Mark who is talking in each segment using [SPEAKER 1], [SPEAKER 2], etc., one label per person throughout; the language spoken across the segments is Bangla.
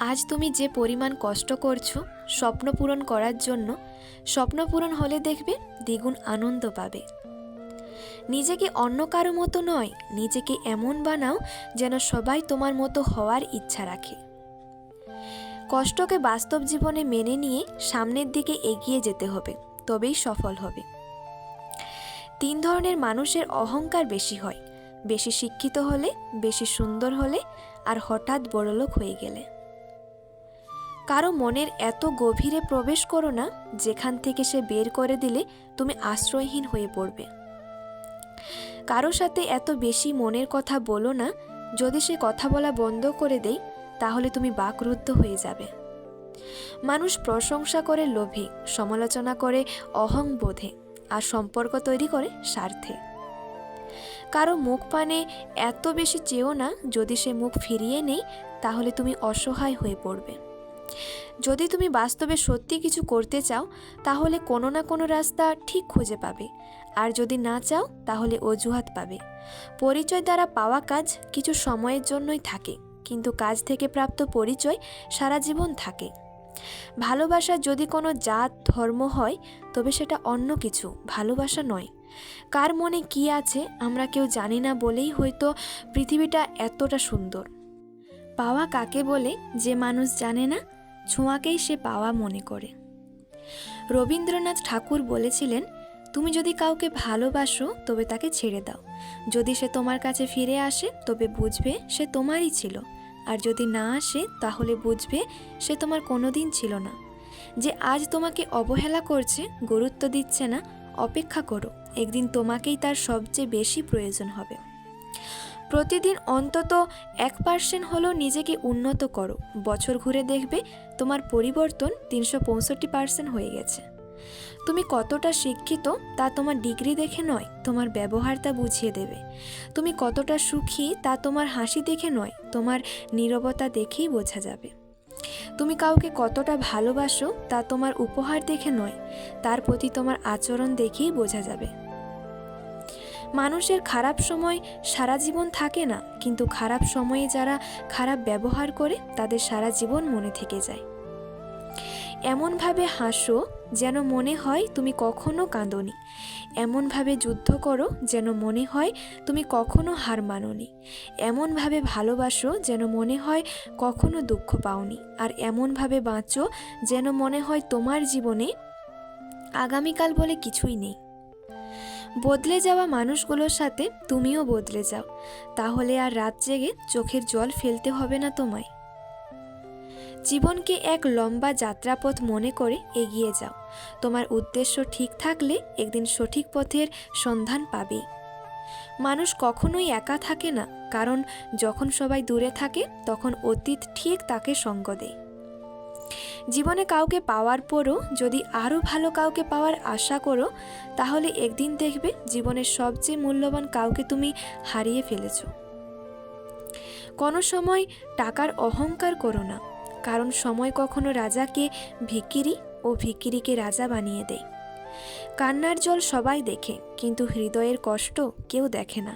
[SPEAKER 1] আজ তুমি যে পরিমাণ কষ্ট করছো স্বপ্ন পূরণ করার জন্য, স্বপ্ন পূরণ হলে দেখবে দ্বিগুণ আনন্দ পাবে। নিজেকে অন্য কারো মতো নয়, নিজেকে এমন বানাও যেন সবাই তোমার মতো হওয়ার ইচ্ছা রাখে। কষ্টকে বাস্তব জীবনে মেনে নিয়ে সামনের দিকে এগিয়ে যেতে হবে, তবেই সফল হবে। 3 ধরনের মানুষের অহংকার বেশি হয়: বেশি শিক্ষিত হলে, বেশি সুন্দর হলে, আর হঠাৎ বড়লোক হয়ে গেলে। কারো মনের এত গভীরে প্রবেশ করো না যেখান থেকে সে বের করে দিলে তুমি আশ্রয়হীন হয়ে পড়বে। কারো সাথে এত বেশি মনের কথা বলো না, যদি সে কথা বলা বন্ধ করে দেয় তাহলে তুমি বাকরুদ্ধ হয়ে যাবে। মানুষ প্রশংসা করে লোভে, সমালোচনা করে অহংবোধে, আর সম্পর্ক তৈরি করে স্বার্থে। কারো মুখ পানে এত বেশি চেয়েও না, যদি সে মুখ ফিরিয়ে নেয় তাহলে তুমি অসহায় হয়ে পড়বে। যদি তুমি বাস্তবে সত্যি কিছু করতে চাও তাহলে কোনো না কোনো রাস্তা ঠিক খুঁজে পাবে, আর যদি না চাও তাহলে অজুহাত পাবে। পরিচয় দ্বারা পাওয়া কাজ কিছু সময়ের জন্যই থাকে, কিন্তু কাজ থেকে প্রাপ্ত পরিচয় সারা জীবন থাকে। ভালোবাসা যদি কোনো জাত ধর্ম হয় তবে সেটা অন্য কিছু, ভালোবাসা নয়। কার মনে কি আছে আমরা কেউ জানি না বলেই হয়তো পৃথিবীটা এতটা সুন্দর। পাওয়া কাকে বলে যে মানুষ জানে না, ছোঁয়াকেই সে পাওয়া মনে করে। রবীন্দ্রনাথ ঠাকুর বলেছিলেন, তুমি যদি কাউকে ভালোবাসো তবে তাকে ছেড়ে দাও। যদি সে তোমার কাছে ফিরে আসে তবে বুঝবে সে তোমারই ছিল, আর যদি না আসে তাহলে বুঝবে সে তোমার কোনোদিন ছিল না। যে আজ তোমাকে অবহেলা করছে, গুরুত্ব দিচ্ছে না, অপেক্ষা করো, একদিন তোমাকেই তার সবচেয়ে বেশি প্রয়োজন হবে। প্রতিদিন অন্তত 1% হলেও নিজেকে উন্নত করো, বছর ঘুরে দেখবে তোমার পরিবর্তন 365% হয়ে গেছে। তুমি কতটা শিক্ষিত তা তোমার ডিগ্রি দেখে নয়, তোমার ব্যবহার তা বুঝিয়ে দেবে। তুমি কতটা সুখী তা তোমার হাসি দেখে নয়, তোমার নীরবতা দেখেই বোঝা যাবে। তুমি কাউকে কতটা ভালোবাসো তা তোমার উপহার দেখে নয়, তার প্রতি তোমার আচরণ দেখেই বোঝা যাবে। মানুষের খারাপ সময় সারা জীবন থাকে না, কিন্তু খারাপ সময়ে যারা খারাপ ব্যবহার করে তাদের সারা জীবন মনে থেকে যায়। এমনভাবে হাসো যেন মনে হয় তুমি কখনো কাঁদোনি, এমনভাবে যুদ্ধ করো যেন মনে হয় তুমি কখনো হার মানোনি, এমনভাবে ভালোবাসো যেন মনে হয় কখনো দুঃখ পাওনি, আর এমনভাবে বাঁচো যেন মনে হয় তোমার জীবনে আগামীকাল বলে কিছুই নেই। বদলে যাওয়া মানুষগুলোর সাথে তুমিও বদলে যাও, তাহলে আর রাত জেগে চোখের জল ফেলতে হবে না তোমায়। জীবনকে এক লম্বা যাত্রাপথ মনে করে এগিয়ে যাও। তোমার উদ্দেশ্য ঠিক থাকলে একদিন সঠিক পথের সন্ধান পাবেই। মানুষ কখনোই একা থাকে না, কারণ যখন সবাই দূরে থাকে তখন অতীত ঠিক তাকে সঙ্গ দেয়। জীবনে কাউকে পাওয়ার পরও যদি আরও ভালো কাউকে পাওয়ার আশা করো তাহলে একদিন দেখবে জীবনের সবচেয়ে মূল্যবান কাউকে তুমি হারিয়ে ফেলেছ। কোনো সময় টাকার অহংকার করো না, কারণ সময় কখনো রাজাকে ভিখিরি ও ভিখিরিকে রাজা বানিয়ে দেয়। কান্নার জল সবাই দেখে, কিন্তু হৃদয়ের কষ্ট কেউ দেখে না।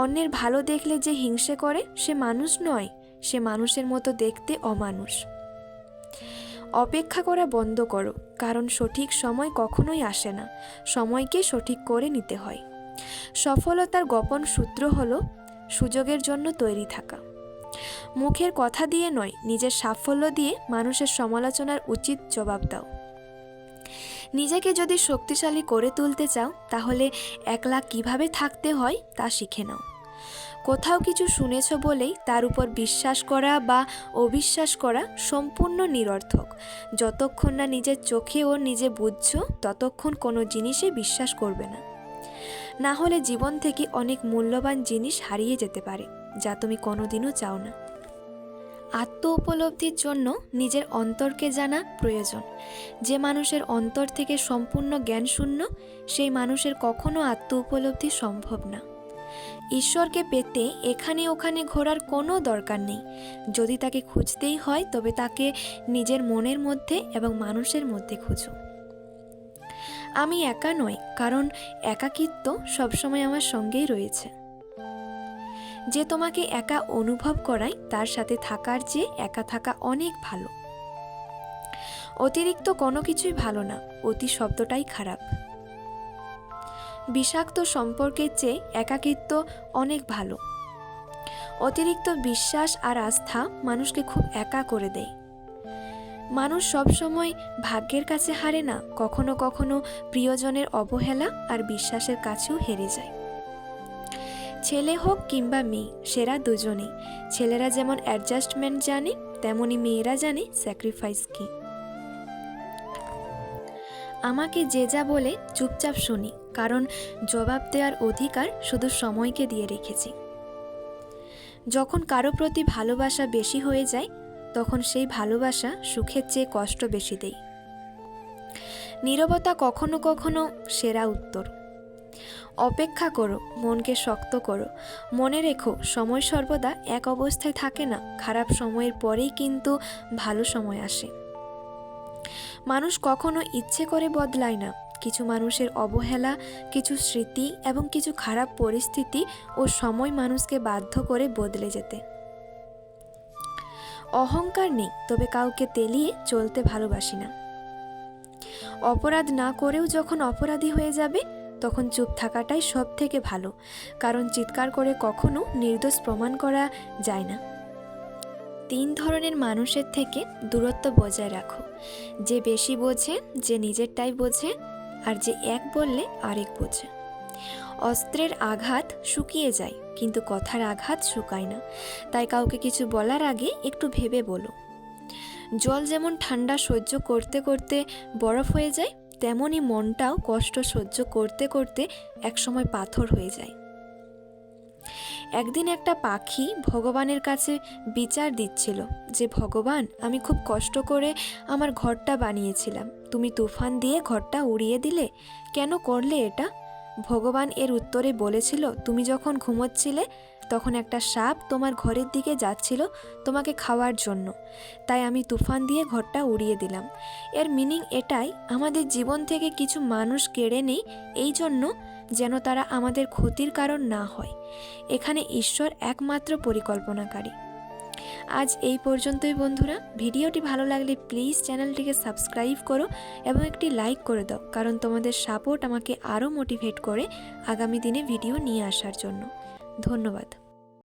[SPEAKER 1] অন্যের ভালো দেখলে যে হিংসে করে সে মানুষ নয়, সে মানুষের মতো দেখতে অমানুষ। অপেক্ষা করা বন্ধ করো, কারণ সঠিক সময় কখনোই আসে না, সময়কে সঠিক করে নিতে হয়। সফলতার গোপন সূত্র হলো সুযোগের জন্য তৈরি থাকা। মুখের কথা দিয়ে নয়, নিজের সাফল্য দিয়ে মানুষের সমালোচনার উচিত জবাব দাও। নিজেকে যদি শক্তিশালী করে তুলতে চাও তাহলে একলা কিভাবে থাকতে হয় তা শিখে নাও। কোথাও কিছু শুনেছ বলেই তার উপর বিশ্বাস করা বা অবিশ্বাস করা সম্পূর্ণ নিরর্থক। যতক্ষণ না নিজের চোখে ও নিজে বুঝছো ততক্ষণ কোনো জিনিসে বিশ্বাস করবে না। না হলে জীবন থেকে অনেক মূল্যবান জিনিস হারিয়ে যেতে পারে যা তুমি কোনোদিনও চাও না। আত্ম উপলব্ধির জন্য নিজের অন্তরকে জানা প্রয়োজন। যে মানুষের অন্তর থেকে সম্পূর্ণ জ্ঞান শূন্য, সেই মানুষের কখনো আত্ম উপলব্ধি সম্ভব না। ঈশ্বরকে পেতে এখানে ওখানে ঘোরার কোনো দরকার নেই। যদি তাকে খুঁজতেই হয় তবে তাকে নিজের মনের মধ্যে এবং মানুষের মধ্যে খুঁজো। আমি একা নই, কারণ একাকিত্ব সবসময় আমার সঙ্গেই রয়েছে। যে তোমাকে একা অনুভব করায় তার সাথে থাকার চেয়ে একা থাকা অনেক ভালো। অতিরিক্ত কোনো কিছুই ভালো না, অতি শব্দটাই খারাপ। বিষাক্ত সম্পর্কের চেয়ে একাকিত্ব অনেক ভালো। অতিরিক্ত বিশ্বাস আর আস্থা মানুষকে খুব একা করে দেয়। মানুষ সবসময় ভাগ্যের কাছে হারে না, কখনো কখনো প্রিয়জনের অবহেলা আর বিশ্বাসের কাছেও হেরে যায়। ছেলে হোক কিংবা মেয়ে, সেরা দুজনেই। ছেলেরা যেমন অ্যাডজাস্টমেন্ট জানে, তেমনি মেয়েরা জানে স্যাক্রিফাইস কি। আমাকে যে যা বলে চুপচাপ শুনি, কারণ জবাব দেওয়ার অধিকার শুধু সময়কে দিয়ে রেখেছি। যখন কারো প্রতি ভালোবাসা বেশি হয়ে যায়, তখন সেই ভালোবাসা সুখের চেয়ে কষ্ট বেশি দেয়। নীরবতা কখনো কখনো সেরা উত্তর। অপেক্ষা করো, মনকে শক্ত করো। মনে রেখো, সময় সর্বদা এক অবস্থায় থাকে না। খারাপ সময়ের পরেই কিন্তু ভালো সময় আসে। মানুষ কখনো ইচ্ছে করে বদলায় না। কিছু মানুষের অবহেলা, কিছু স্মৃতি এবং কিছু খারাপ পরিস্থিতি ও সময় মানুষকে বাধ্য করে বদলে যেতে। অহংকার নেই, তবে কাউকে তেলিয়ে চলতে ভালোবাসি না। অপরাধ না করেও যখন অপরাধী হয়ে যাবে, তখন চুপ থাকাটাই সব থেকে ভালো, কারণ চিৎকার করে কখনো নির্দোষ প্রমাণ করা যায় না। 3 ধরনের মানুষের থেকে দূরত্ব বজায় রাখো। যে বেশি বোঝে, যে নিজেরটাই বোঝে, আর যে এক বললে আরেক বোঝে। অস্ত্রের আঘাত শুকিয়ে যায়, কিন্তু কথার আঘাত শুকায় না। তাই কাউকে কিছু বলার আগে একটু ভেবে বলো। জল যেমন ঠান্ডা সহ্য করতে করতে বরফ হয়ে যায়, তেমনি মনটাও কষ্ট সহ্য করতে করতে একসময় পাথর হয়ে যায়। একদিন একটা পাখি ভগবানের কাছে বিচার দিচ্ছিল যে, ভগবান, আমি খুব কষ্ট করে আমার ঘরটা বানিয়েছিলাম, তুমি তুফান দিয়ে ঘরটা উড়িয়ে দিলে, কেন করলে এটা? ভগবান এর উত্তরে বলেছিল, তুমি যখন ঘুমোচ্ছিলে তখন একটা সাপ তোমার ঘরের দিকে যাচ্ছিল তোমাকে খাওয়ার জন্য, তাই আমি তুফান দিয়ে ঘরটা উড়িয়ে দিলাম। এর মিনিং এটাই, আমাদের জীবন থেকে কিছু মানুষ কেড়ে নেই এই জন্য যেন তারা আমাদের ক্ষতির কারণ না হয়। এখানে ঈশ্বর একমাত্র পরিকল্পনাকারী। আজ এই পর্যন্তই বন্ধুরা। ভিডিওটি ভালো লাগলে প্লিজ চ্যানেলটিকে সাবস্ক্রাইব করো এবং একটি লাইক করে দাও, কারণ তোমাদের সাপোর্ট আমাকে আরও মোটিভেট করে আগামী দিনে ভিডিও নিয়ে আসার জন্য। ধন্যবাদ।